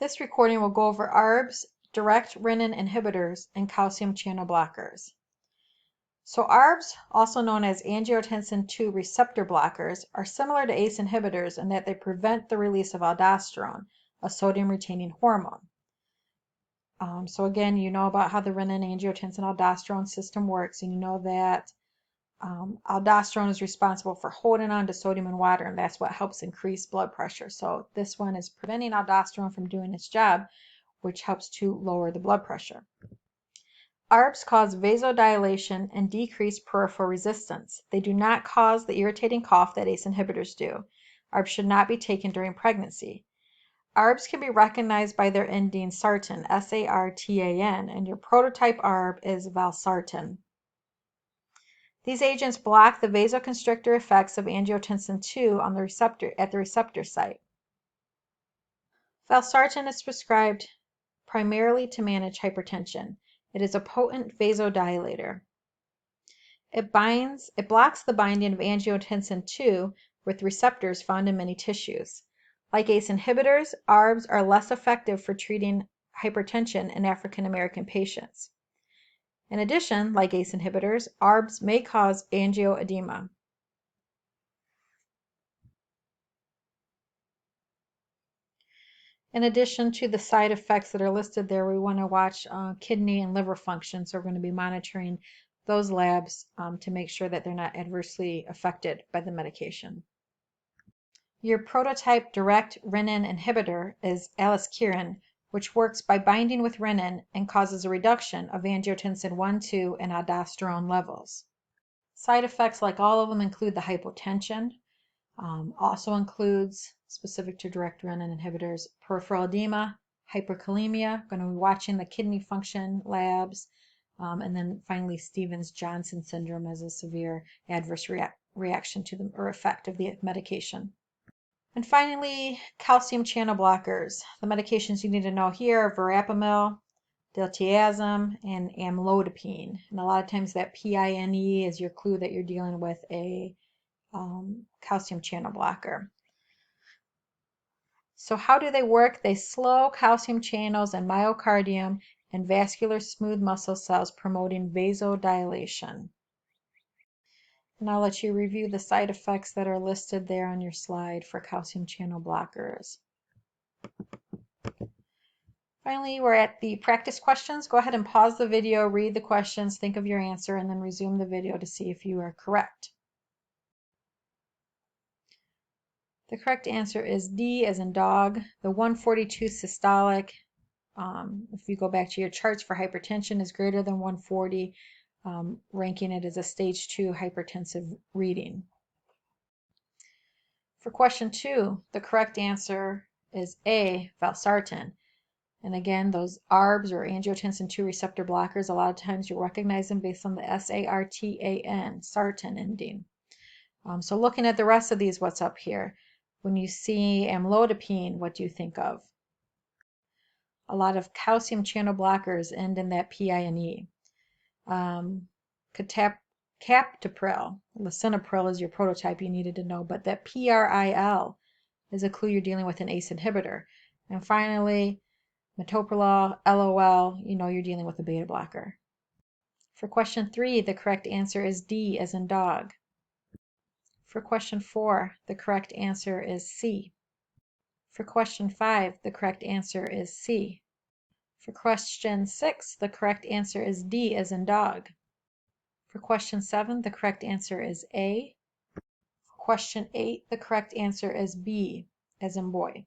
This recording will go over ARBs, direct renin inhibitors, and calcium channel blockers. So ARBs, also known as angiotensin II receptor blockers, are similar to ACE inhibitors in that they prevent the release of aldosterone, a sodium-retaining hormone. So again, you know about how the renin-angiotensin-aldosterone system works, and you know that aldosterone is responsible for holding on to sodium and water, and that's what helps increase blood pressure. So this one is preventing aldosterone from doing its job, which helps to lower the blood pressure. ARBs cause vasodilation and decrease peripheral resistance. They do not cause the irritating cough that ACE inhibitors do. ARBs should not be taken during pregnancy. ARBs can be recognized by their ending sartan, S-A-R-T-A-N, and your prototype ARB is valsartan. These agents block the vasoconstrictor effects of angiotensin II on the receptor at the receptor site. Valsartan is prescribed primarily to manage hypertension. It is a potent vasodilator. It blocks the binding of angiotensin II with receptors found in many tissues. Like ACE inhibitors, ARBs are less effective for treating hypertension in African American patients. In addition, like ACE inhibitors, ARBs may cause angioedema. In addition to the side effects that are listed there, we want to watch kidney and liver function. So we're going to be monitoring those labs to make sure that they're not adversely affected by the medication. Your prototype direct renin inhibitor is aliskiren, which works by binding with renin and causes a reduction of angiotensin I, II, and aldosterone levels. Side effects, like all of them, include the hypotension. Also includes, specific to direct renin inhibitors, peripheral edema, hyperkalemia. Going to be watching the kidney function labs, and then finally Stevens-Johnson syndrome as a severe adverse reaction to the or effect of the medication. And finally, calcium channel blockers. The medications you need to know here are verapamil, diltiazem, and amlodipine. And a lot of times that PINE is your clue that you're dealing with a calcium channel blocker. So how do they work? They slow calcium channels and myocardium and vascular smooth muscle cells, promoting vasodilation. And I'll let you review the side effects that are listed there on your slide for calcium channel blockers. Finally, we're at the practice questions. Go ahead and pause the video, read the questions, think of your answer, and then resume the video to see if you are correct. The correct answer is D as in dog. The 142 systolic, if you go back to your charts for hypertension, is greater than 140, ranking it as a stage 2 hypertensive reading. For question 2, the correct answer is A, valsartan. And again, those ARBs or angiotensin II receptor blockers, a lot of times you'll recognize them based on the S-A-R-T-A-N, sartan ending. So looking at the rest of these, what's up here? When you see amlodipine, what do you think of? A lot of calcium channel blockers end in that PINE. Captopril, lisinopril is your prototype you needed to know, but that PRIL is a clue you're dealing with an ACE inhibitor. And finally, metoprolol, LOL, you know you're dealing with a beta blocker. For question 3, the correct answer is D as in dog. For question 4, the correct answer is C. For question 5, the correct answer is C. For question 6, the correct answer is D as in dog. For question 7, the correct answer is A. For question 8, the correct answer is B as in boy.